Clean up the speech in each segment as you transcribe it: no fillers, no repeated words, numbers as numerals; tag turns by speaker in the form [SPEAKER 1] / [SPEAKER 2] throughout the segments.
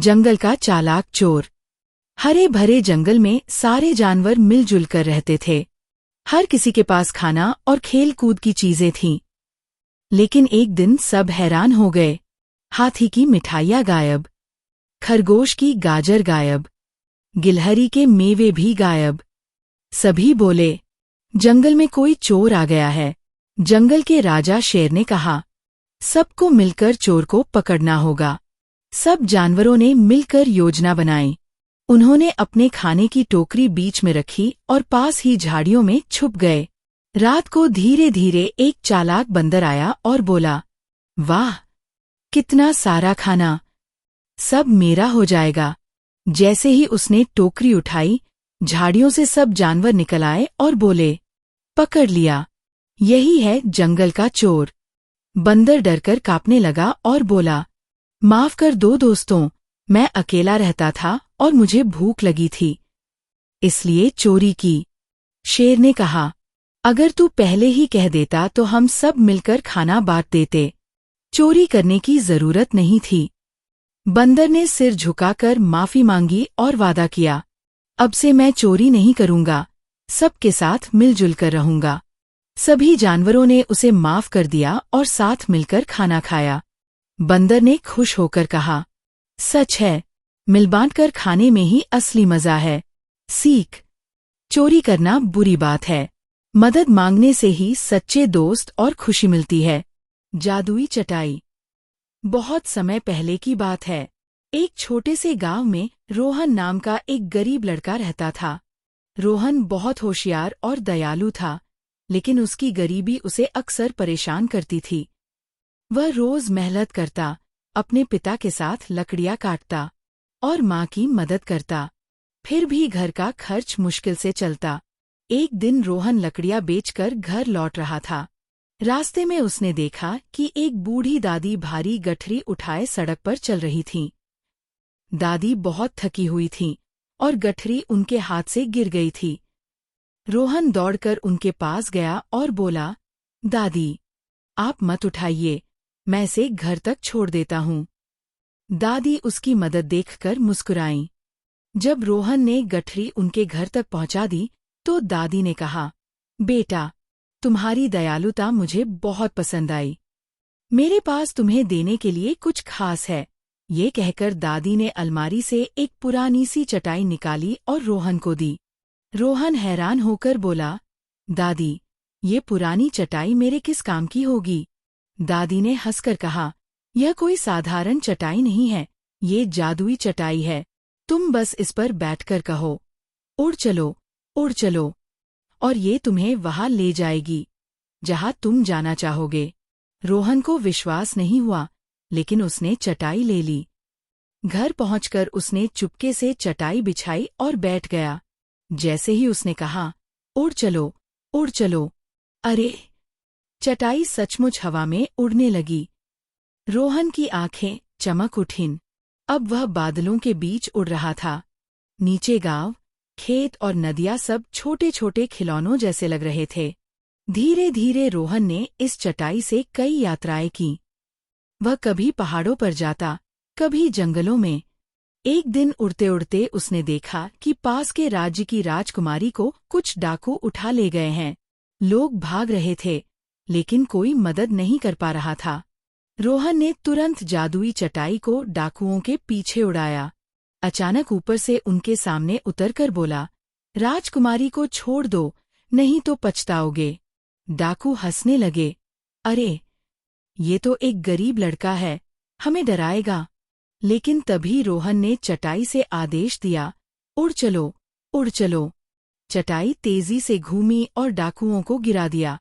[SPEAKER 1] जंगल का चालाक चोर। हरे भरे जंगल में सारे जानवर मिलजुल कर रहते थे। हर किसी के पास खाना और खेल कूद की चीजें थीं। लेकिन एक दिन सब हैरान हो गए। हाथी की मिठाइयाँ गायब, खरगोश की गाजर गायब, गिलहरी के मेवे भी गायब। सभी बोले, जंगल में कोई चोर आ गया है। जंगल के राजा शेर ने कहा, सबको मिलकर चोर को पकड़ना होगा। सब जानवरों ने मिलकर योजना बनाई। उन्होंने अपने खाने की टोकरी बीच में रखी और पास ही झाड़ियों में छुप गए। रात को धीरे धीरे एक चालाक बंदर आया और बोला, वाह, कितना सारा खाना, सब मेरा हो जाएगा। जैसे ही उसने टोकरी उठाई, झाड़ियों से सब जानवर निकल आए और बोले, पकड़ लिया, यही है जंगल का चोर। बंदर डरकर कांपने लगा और बोला, माफ कर दो दोस्तों, मैं अकेला रहता था और मुझे भूख लगी थी, इसलिए चोरी की। शेर ने कहा, अगर तू पहले ही कह देता तो हम सब मिलकर खाना बांट देते। चोरी करने की जरूरत नहीं थी। बंदर ने सिर झुकाकर माफी मांगी और वादा किया, अब से मैं चोरी नहीं करूंगा, सबके साथ मिलजुल कर रहूंगा। सभी जानवरों ने उसे माफ कर दिया और साथ मिलकर खाना खाया। बंदर ने खुश होकर कहा, सच है, मिल बांट कर खाने में ही असली मजा है। सीख, चोरी करना बुरी बात है, मदद मांगने से ही सच्चे दोस्त और खुशी मिलती है। जादुई चटाई। बहुत समय पहले की बात है। एक छोटे से गांव में रोहन नाम का एक गरीब लड़का रहता था। रोहन बहुत होशियार और दयालु था, लेकिन उसकी गरीबी उसे अक्सर परेशान करती थी। वह रोज मेहनत करता, अपने पिता के साथ लकड़ियां काटता और माँ की मदद करता, फिर भी घर का खर्च मुश्किल से चलता। एक दिन रोहन लकड़ियां बेचकर घर लौट रहा था। रास्ते में उसने देखा कि एक बूढ़ी दादी भारी गठरी उठाए सड़क पर चल रही थीं। दादी बहुत थकी हुई थीं और गठरी उनके हाथ से गिर गई थी। रोहन दौड़कर उनके पास गया और बोला, दादी, आप मत उठाइए, मैं इसे घर तक छोड़ देता हूँ। दादी उसकी मदद देखकर मुस्कुराईं। जब रोहन ने गठरी उनके घर तक पहुंचा दी, तो दादी ने कहा, बेटा, तुम्हारी दयालुता मुझे बहुत पसंद आई। मेरे पास तुम्हें देने के लिए कुछ खास है। ये कहकर दादी ने अलमारी से एक पुरानी सी चटाई निकाली और रोहन को दी। रोहन हैरान होकर बोला, दादी, ये पुरानी चटाई मेरे किस काम की होगी? दादी ने हंसकर कहा, यह कोई साधारण चटाई नहीं है, ये जादुई चटाई है। तुम बस इस पर बैठकर कहो, उड़ चलो, उड़ चलो, और ये तुम्हें वहां ले जाएगी जहां तुम जाना चाहोगे। रोहन को विश्वास नहीं हुआ, लेकिन उसने चटाई ले ली। घर पहुंचकर उसने चुपके से चटाई बिछाई और बैठ गया। जैसे ही उसने कहा, उड़ चलो, उड़ चलो, अरे, चटाई सचमुच हवा में उड़ने लगी। रोहन की आंखें चमक उठीं। अब वह बादलों के बीच उड़ रहा था। नीचे गांव, खेत और नदियां सब छोटे छोटे खिलौनों जैसे लग रहे थे। धीरे धीरे रोहन ने इस चटाई से कई यात्राएं की। वह कभी पहाड़ों पर जाता, कभी जंगलों में। एक दिन उड़ते उड़ते उसने देखा कि पास के राज्य की राजकुमारी को कुछ डाकू उठा ले गए हैं। लोग भाग रहे थे, लेकिन कोई मदद नहीं कर पा रहा था। रोहन ने तुरंत जादुई चटाई को डाकुओं के पीछे उड़ाया। अचानक ऊपर से उनके सामने उतरकर बोला, राजकुमारी को छोड़ दो, नहीं तो पछताओगे। डाकू हंसने लगे, अरे, ये तो एक गरीब लड़का है, हमें डराएगा। लेकिन तभी रोहन ने चटाई से आदेश दिया, उड़ चलो, उड़ चलो। चटाई तेजी से घूमी और डाकुओं को गिरा दिया।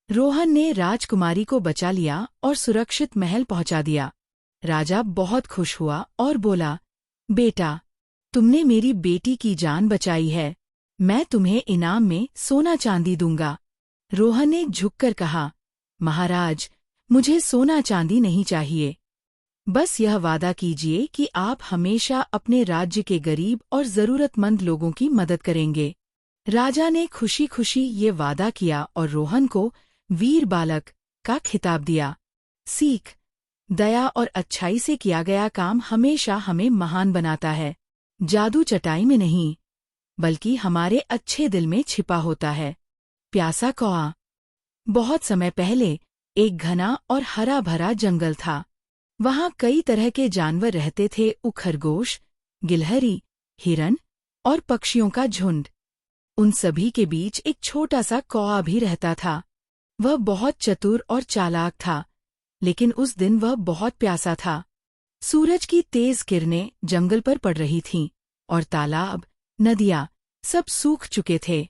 [SPEAKER 1] रोहन ने राजकुमारी को बचा लिया और सुरक्षित महल पहुंचा दिया। राजा बहुत खुश हुआ और बोला, बेटा, तुमने मेरी बेटी की जान बचाई है, मैं तुम्हें इनाम में सोना चांदी दूंगा। रोहन ने झुककर कहा, महाराज, मुझे सोना चांदी नहीं चाहिए, बस यह वादा कीजिए कि आप हमेशा अपने राज्य के गरीब और जरूरतमंद लोगों की मदद करेंगे। राजा ने खुशी खुशी ये वादा किया और रोहन को वीर बालक का खिताब दिया। सीख, दया और अच्छाई से किया गया काम हमेशा हमें महान बनाता है। जादू चटाई में नहीं, बल्कि हमारे अच्छे दिल में छिपा होता है। प्यासा कौआ। बहुत समय पहले एक घना और हरा भरा जंगल था। वहां कई तरह के जानवर रहते थे, खरगोश, गिलहरी, हिरन और पक्षियों का झुंड। उन सभी के बीच एक छोटा सा कौआ भी रहता था। वह बहुत चतुर और चालाक था, लेकिन उस दिन वह बहुत प्यासा था। सूरज की तेज किरणें जंगल पर पड़ रही थीं और तालाब, नदियां सब सूख चुके थे।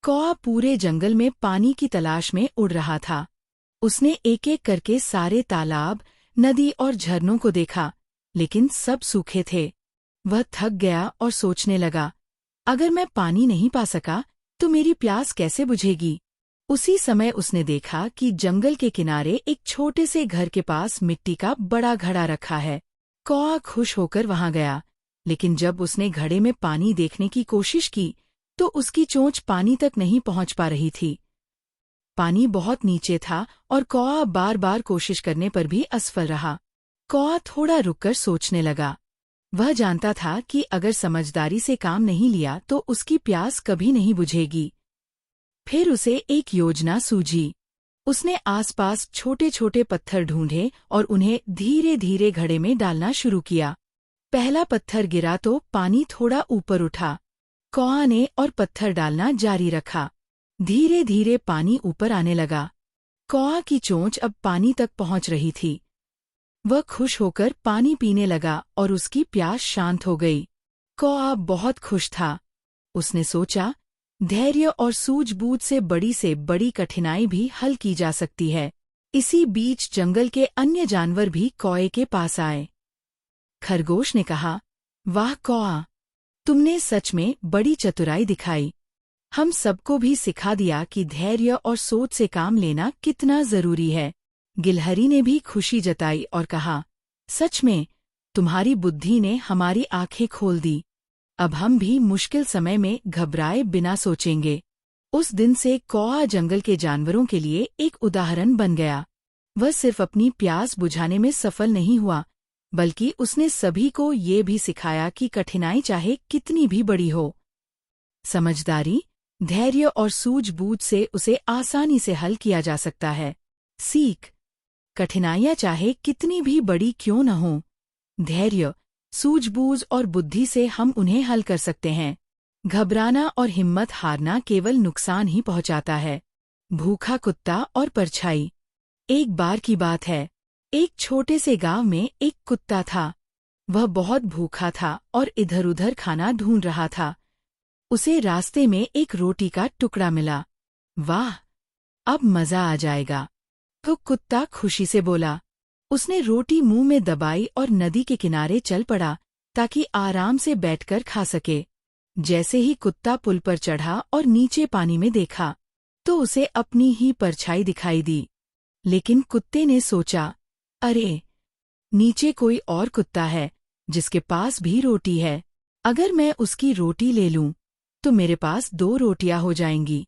[SPEAKER 1] कौआ पूरे जंगल में पानी की तलाश में उड़ रहा था। उसने एक एक करके सारे तालाब, नदी और झरनों को देखा, लेकिन सब सूखे थे। वह थक गया और सोचने लगा, अगर मैं पानी नहीं पा सका तो मेरी प्यास कैसे बुझेगी। उसी समय उसने देखा कि जंगल के किनारे एक छोटे से घर के पास मिट्टी का बड़ा घड़ा रखा है। कौआ खुश होकर वहां गया, लेकिन जब उसने घड़े में पानी देखने की कोशिश की तो उसकी चोंच पानी तक नहीं पहुंच पा रही थी। पानी बहुत नीचे था और कौआ बार बार कोशिश करने पर भी असफल रहा। कौआ थोड़ा रुककर सोचने लगा। वह जानता था कि अगर समझदारी से काम नहीं लिया तो उसकी प्यास कभी नहीं बुझेगी। फिर उसे एक योजना सूझी। उसने आसपास छोटे छोटे पत्थर ढूंढे और उन्हें धीरे धीरे घड़े में डालना शुरू किया। पहला पत्थर गिरा तो पानी थोड़ा ऊपर उठा। कौआ ने और पत्थर डालना जारी रखा। धीरे धीरे पानी ऊपर आने लगा। कौआ की चोंच अब पानी तक पहुंच रही थी। वह खुश होकर पानी पीने लगा और उसकी प्यास शांत हो गई। कौआ बहुत खुश था। उसने सोचा, धैर्य और सूझबूझ से बड़ी कठिनाई भी हल की जा सकती है। इसी बीच जंगल के अन्य जानवर भी कौए के पास आए। खरगोश ने कहा, वाह कौआ, तुमने सच में बड़ी चतुराई दिखाई। हम सबको भी सिखा दिया कि धैर्य और सोच से काम लेना कितना जरूरी है। गिलहरी ने भी खुशी जताई और कहा, सच में तुम्हारी बुद्धि ने हमारी आंखें खोल दी। अब हम भी मुश्किल समय में घबराए बिना सोचेंगे। उस दिन से कौआ जंगल के जानवरों के लिए एक उदाहरण बन गया। वह सिर्फ अपनी प्यास बुझाने में सफल नहीं हुआ, बल्कि उसने सभी को ये भी सिखाया कि कठिनाई चाहे कितनी भी बड़ी हो, समझदारी, धैर्य और सूझबूझ से उसे आसानी से हल किया जा सकता है। सीख, कठिनाइयां चाहे कितनी भी बड़ी क्यों न हों, धैर्य, सूझबूझ और बुद्धि से हम उन्हें हल कर सकते हैं। घबराना और हिम्मत हारना केवल नुकसान ही पहुंचाता है। भूखा कुत्ता और परछाई। एक बार की बात है, एक छोटे से गांव में एक कुत्ता था। वह बहुत भूखा था और इधर-उधर खाना ढूंढ रहा था। उसे रास्ते में एक रोटी का टुकड़ा मिला। वाह, अब मजा आ जाएगा, तो कुत्ता खुशी से बोला। उसने रोटी मुंह में दबाई और नदी के किनारे चल पड़ा ताकि आराम से बैठकर खा सके। जैसे ही कुत्ता पुल पर चढ़ा और नीचे पानी में देखा, तो उसे अपनी ही परछाई दिखाई दी। लेकिन कुत्ते ने सोचा, अरे, नीचे कोई और कुत्ता है जिसके पास भी रोटी है। अगर मैं उसकी रोटी ले लूं, तो मेरे पास 2 रोटियां हो जाएंगी।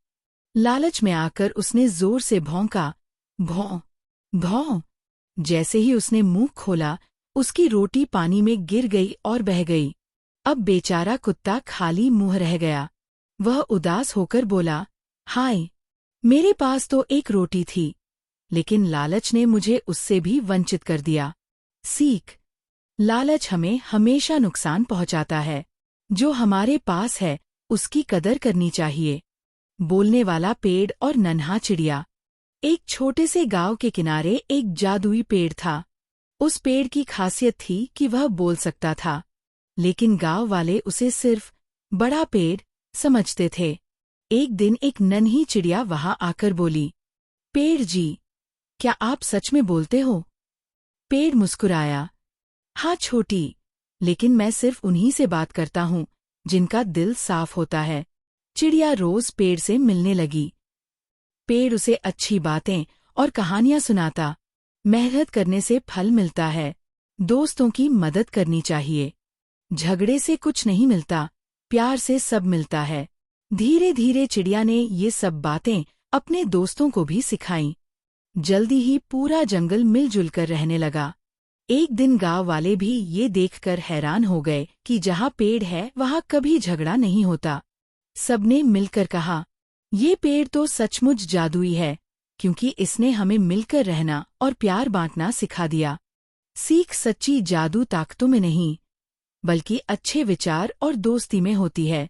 [SPEAKER 1] लालच में आकर उसने जोर से भौंका, भौं, भौं। जैसे ही उसने मुंह खोला, उसकी रोटी पानी में गिर गई और बह गई। अब बेचारा कुत्ता खाली मुंह रह गया। वह उदास होकर बोला, हाय, मेरे पास तो एक रोटी थी, लेकिन लालच ने मुझे उससे भी वंचित कर दिया। सीख, लालच हमें हमेशा नुकसान पहुंचाता है। जो हमारे पास है उसकी कदर करनी चाहिए। बोलने वाला पेड़ और नन्हा चिड़िया। एक छोटे से गांव के किनारे एक जादुई पेड़ था। उस पेड़ की खासियत थी कि वह बोल सकता था, लेकिन गांव वाले उसे सिर्फ बड़ा पेड़ समझते थे। एक दिन एक नन्ही चिड़िया वहां आकर बोली, पेड़ जी, क्या आप सच में बोलते हो? पेड़ मुस्कुराया, हाँ छोटी, लेकिन मैं सिर्फ उन्हीं से बात करता हूँ जिनका दिल साफ होता है। चिड़िया रोज पेड़ से मिलने लगी। पेड़ उसे अच्छी बातें और कहानियां सुनाता। मेहनत करने से फल मिलता है। दोस्तों की मदद करनी चाहिए। झगड़े से कुछ नहीं मिलता, प्यार से सब मिलता है। धीरे धीरे चिड़िया ने ये सब बातें अपने दोस्तों को भी सिखाईं। जल्दी ही पूरा जंगल मिलजुल कर रहने लगा। एक दिन गांव वाले भी ये देखकर हैरान हो गए कि जहाँ पेड़ है वहाँ कभी झगड़ा नहीं होता। सबने मिलकर कहा, ये पेड़ तो सचमुच जादुई है, क्योंकि इसने हमें मिलकर रहना और प्यार बांटना सिखा दिया। सीख सच्ची जादू ताकतों में नहीं, बल्कि अच्छे विचार और दोस्ती में होती है।